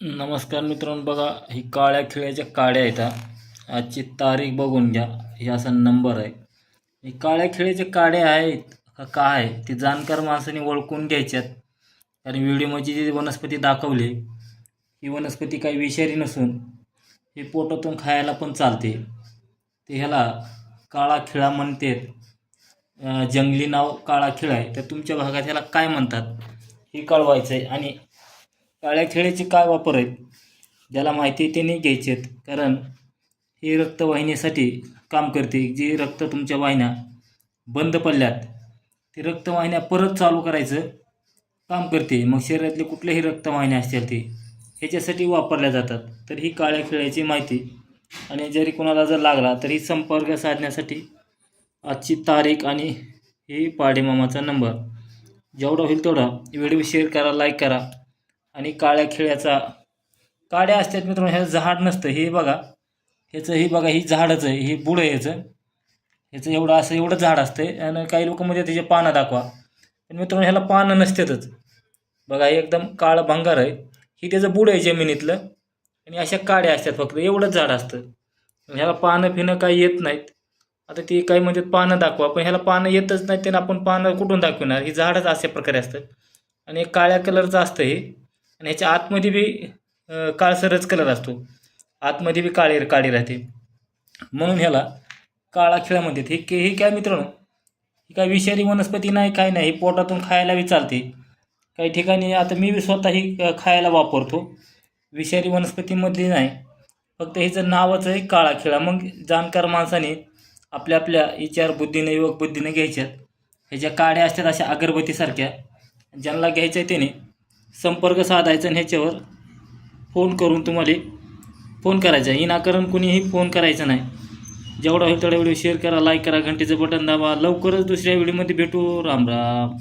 नमस्कार मित्रांनो, बघा ही काळ्या खिळ्याच्या काड्या आहेत आजची तारीख बघून घ्या. ही असा नंबर आहे. ही काळ्या खिळ्याच्या काड्या आहेत का काय ते जाणकार माणसाने ओळखून घ्यायच्यात. कारण व्हिडिओमध्ये जी वनस्पती दाखवली ही वनस्पती काही विषारी नसून ही पोटातून खायला पण चालते. ते ह्याला काळा खिळा म्हणतात. जंगली नाव काळा खिळा आहे. तर तुमच्या भागात ह्याला काय म्हणतात हे कळवायचं आहे. आणि काळ्या खिळ्याचे काय वापर आहेत ज्याला माहिती आहे त्याने घ्यायचे आहेत. कारण ही रक्तवाहिनीसाठी काम करते. जी रक्त तुमच्या वाहिन्या बंद पडल्यात ती रक्तवाहिन्या परत चालू करायचं काम करते. मग शरीरातले कुठल्याही रक्तवाहिन्या असतील ते ह्याच्यासाठी वापरल्या जातात. तर ही काळ्या खिळ्याची माहिती आणि जरी कोणाला जर लागला तरी संपर्क साधण्यासाठी आजची तारीख आणि ही पाडेमामाचा नंबर जेवढा होईल तेवढा व्हिडिओ शेअर करा, लाईक करा. आणि काळ्या खिळ्याचा काड्या असतात मित्रांनो. ह्याचं झाड नसतं. हे बघा, ह्याचं ही बघा, ही झाडच आहे. हे बुड आहे ह्याचं एवढं असं एवढं झाड असतं. आणि काही लोक म्हणजे त्याचे पानं दाखवा, पण मित्रांनो ह्याला पानं नसतातच. बघा हे एकदम काळं भंगार आहे. ही त्याचं बुड आहे जमिनीतलं. आणि अशा काड्या असतात, फक्त एवढंच झाड असतं. ह्याला पानं फिनं काही येत नाहीत. आता ते काही म्हणतात पानं दाखवा, पण ह्याला पानं येतच नाहीत. त्यांना आपण पानं कुठून दाखवणार. ही झाडच अशा प्रकारे असतं. आणि एक काळ्या कलरचं असतं हे. आणि ह्याच्या आतमध्ये बी काळसरच कलर असतो. आतमध्ये बी काळी राहते. म्हणून ह्याला काळा खिळा म्हणतात. हे काय मित्रांनो, ही काय विषारी वनस्पती नाही, काय नाही. ही पोटातून खायला बी चालते. काही ठिकाणी आता मी बी स्वतः ही खायला वापरतो. विषारी वनस्पतीमधली नाही, फक्त हिचं नावच आहे काळा खिळा. मग जाणकार माणसाने आपल्या आपल्या विचार बुद्धीने, युवक बुद्धीने घ्यायच्यात. ह्याच्या काड्या असतात अशा अगरबत्तीसारख्या. ज्यांना घ्यायचं आहे त्याने संपर्क साधायचा आणि ह्याच्यावर फोन करून तुम्हाला फोन करायचा. विनाकारण कुणीही फोन करायचा नाही. जेवढा होईल तेवढा व्हिडिओ शेअर करा, लाईक करा, घंटीचं बटन दाबा. लवकरच दुसऱ्या व्हिडिओमध्ये भेटू. राम राम.